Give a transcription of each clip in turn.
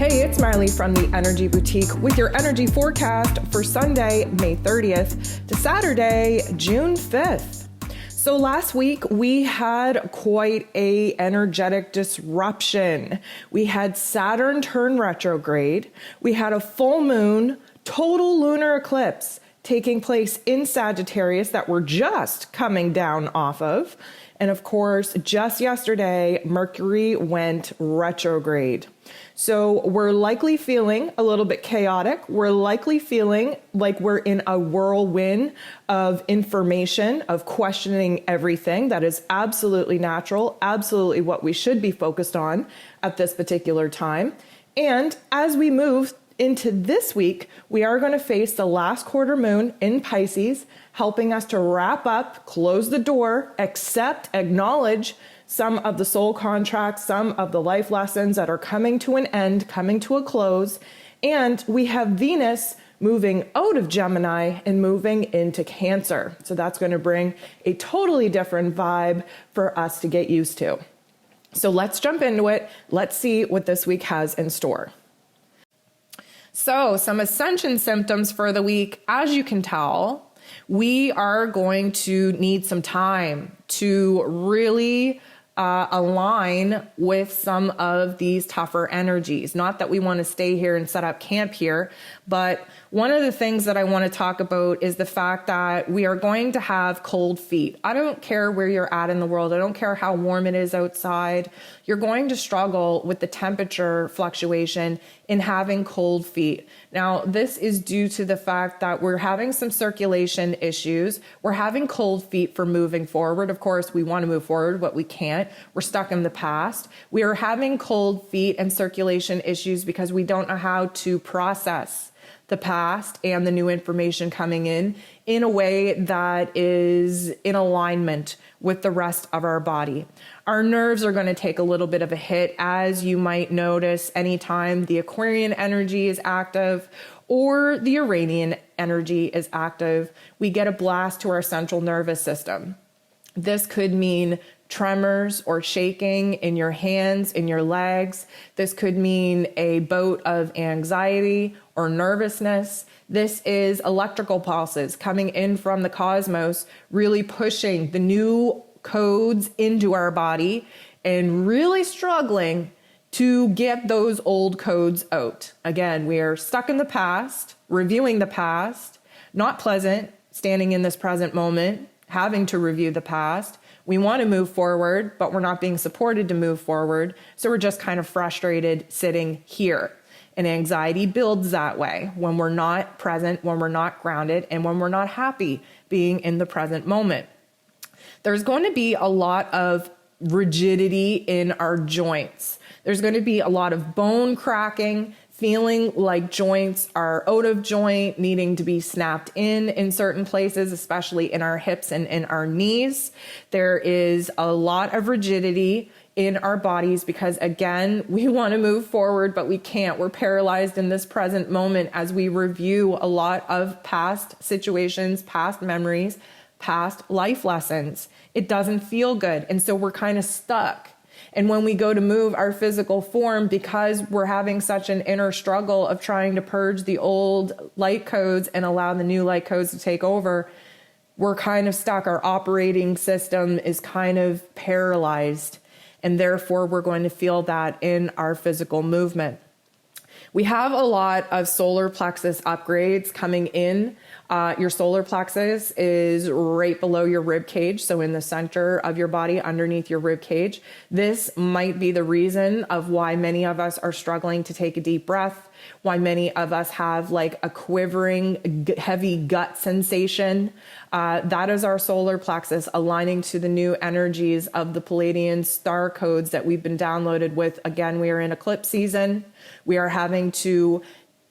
Hey, it's Marley from the Energy Boutique with your energy forecast for Sunday, May 30th to Saturday, June 5th. So last week we had quite a energetic disruption. We had Saturn turn retrograde. We had a full moon, total lunar eclipse taking place in Sagittarius that we're just coming down off of. And of course, just yesterday, Mercury went retrograde. So we're likely feeling a little bit chaotic. We're likely feeling like we're in a whirlwind of information, of questioning everything. That is absolutely natural, absolutely what we should be focused on at this particular time. And as we move into this week, we are going to face the last quarter moon in Pisces, helping us to wrap up, close the door, accept, acknowledge some of the soul contracts, some of the life lessons that are coming to an end, coming to a close. And we have Venus moving out of Gemini and moving into Cancer. So that's going to bring a totally different vibe for us to get used to. So let's jump into it. Let's see what this week has in store. So some ascension symptoms for the week. As you can tell, we are going to need some time to really align with some of these tougher energies. Not that we want to stay here and set up camp here, but one of the things that I want to talk about is the fact that we are going to have cold feet. I don't care where you're at in the world. I don't care how warm it is outside. You're going to struggle with the temperature fluctuation in having cold feet. Now, this is due to the fact that we're having some circulation issues. We're having cold feet for moving forward. Of course, we want to move forward, but we can't. We're stuck in the past. We are having cold feet and circulation issues because we don't know how to process the past and the new information coming in a way that is in alignment with the rest of our body. Our nerves are going to take a little bit of a hit, as you might notice anytime the Aquarian energy is active or the Uranian energy is active. We get a blast to our central nervous system. This could mean tremors or shaking in your hands, in your legs. This could mean a bout of anxiety or nervousness. This is electrical pulses coming in from the cosmos, really pushing the new codes into our body and really struggling to get those old codes out. Again, we are stuck in the past, reviewing the past, not pleasant, standing in this present moment, having to review the past. We want to move forward, but we're not being supported to move forward. So we're just kind of frustrated sitting here. And anxiety builds that way when we're not present, when we're not grounded, and when we're not happy being in the present moment. There's going to be a lot of rigidity in our joints. There's going to be a lot of bone cracking, feeling like joints are out of joint, needing to be snapped in certain places, especially in our hips and in our knees. There is a lot of rigidity in our bodies because, again, we want to move forward, but we can't. We're paralyzed in this present moment as we review a lot of past situations, past memories, past life lessons. It doesn't feel good. And so we're kind of stuck. And when we go to move our physical form, because we're having such an inner struggle of trying to purge the old light codes and allow the new light codes to take over, we're kind of stuck. Our operating system is kind of paralyzed. And therefore, we're going to feel that in our physical movement. We have a lot of solar plexus upgrades coming in. Your solar plexus is right below your rib cage, so in the center of your body, underneath your rib cage. This might be the reason of why many of us are struggling to take a deep breath, why many of us have like a quivering, heavy gut sensation. That is our solar plexus aligning to the new energies of the Pleiadian star codes that we've been downloaded with. Again, we are in eclipse season. We are having to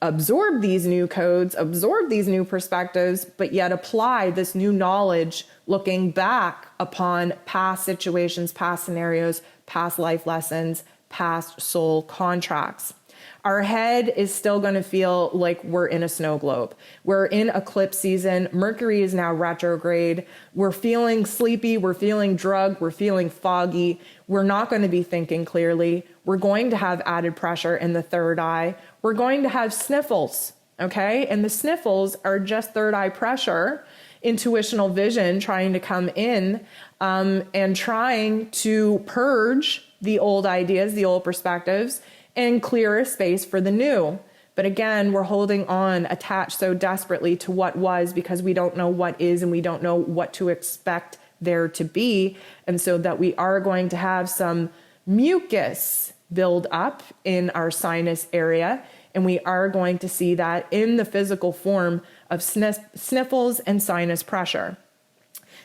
absorb these new codes, absorb these new perspectives, but yet apply this new knowledge looking back upon past situations, past scenarios, past life lessons, past soul contracts. Our head is still going to feel like we're in a snow globe. We're in eclipse season. Mercury is now retrograde. We're feeling sleepy. We're feeling drugged. We're feeling foggy. We're not going to be thinking clearly. We're going to have added pressure in the third eye. We're going to have sniffles, okay? And the sniffles are just third eye pressure, intuitional vision trying to come in and trying to purge the old ideas, the old perspectives, and clear a space for the new. But again, we're holding on, attached so desperately to what was because we don't know what is and we don't know what to expect there to be. And so that we are going to have some mucus build up in our sinus area. And we are going to see that in the physical form of sniffles and sinus pressure.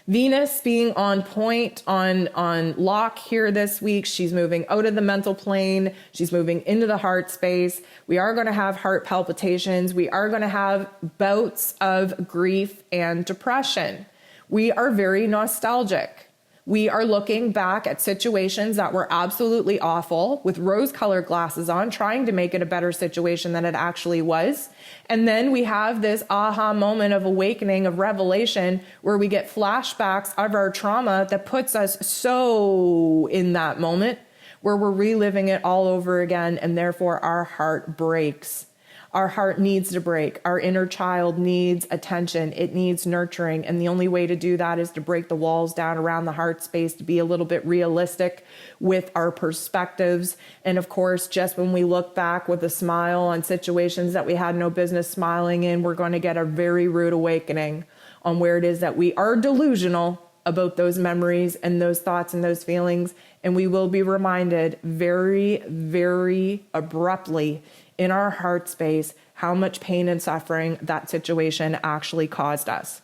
Venus being on point, on lock here this week. She's moving out of the mental plane. She's moving into the heart space. We are going to have heart palpitations. We are going to have bouts of grief and depression. We are very nostalgic. We are looking back at situations that were absolutely awful with rose-colored glasses on, trying to make it a better situation than it actually was. And then we have this aha moment of awakening, of revelation, where we get flashbacks of our trauma that puts us so in that moment where we're reliving it all over again, and therefore our heart breaks. Our heart needs to break. Our inner child needs attention. It needs nurturing. And the only way to do that is to break the walls down around the heart space, to be a little bit realistic with our perspectives. And of course, just when we look back with a smile on situations that we had no business smiling in, we're going to get a very rude awakening on where it is that we are delusional about those memories and those thoughts and those feelings. And we will be reminded very, very abruptly in our heart space how much pain and suffering that situation actually caused us.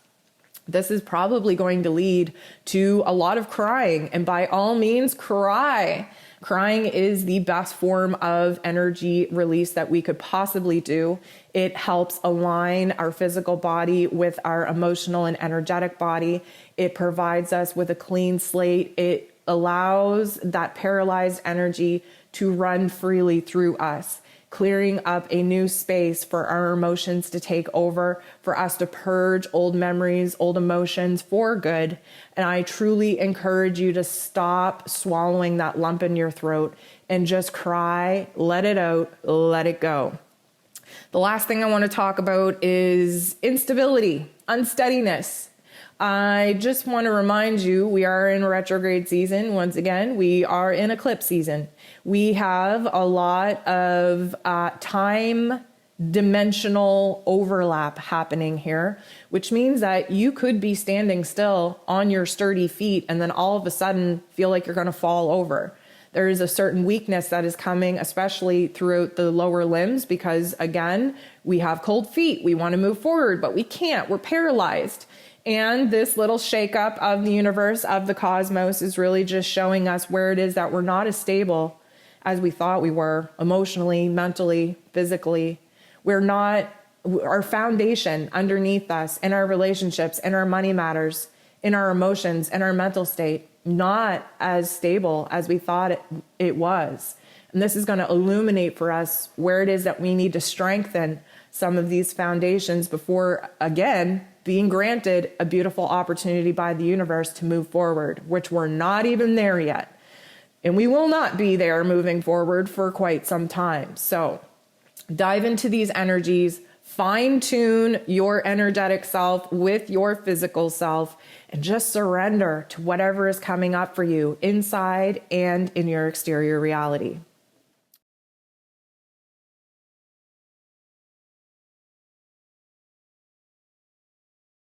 This is probably going to lead to a lot of crying, and by all means, cry. Crying is the best form of energy release that we could possibly do. It helps align our physical body with our emotional and energetic body. It provides us with a clean slate. It allows that paralyzed energy to run freely through us, clearing up a new space for our emotions to take over, for us to purge old memories, old emotions for good. And I truly encourage you to stop swallowing that lump in your throat and just cry, let it out, let it go. The last thing I want to talk about is instability, unsteadiness. I just want to remind you, we are in retrograde season. Once again, we are in eclipse season. We have a lot of time dimensional overlap happening here, which means that you could be standing still on your sturdy feet and then all of a sudden feel like you're going to fall over. There is a certain weakness that is coming, especially throughout the lower limbs, because again, we have cold feet. We want to move forward, but we can't. We're paralyzed. And this little shakeup of the universe, of the cosmos, is really just showing us where it is that we're not as stable as we thought we were, emotionally, mentally, physically. We're not, our foundation underneath us, in our relationships, in our money matters, in our emotions, in our mental state, not as stable as we thought it was. And this is going to illuminate for us where it is that we need to strengthen some of these foundations before, again, being granted a beautiful opportunity by the universe to move forward, which we're not even there yet. And we will not be there moving forward for quite some time. So dive into these energies, fine tune your energetic self with your physical self, and just surrender to whatever is coming up for you inside and in your exterior reality.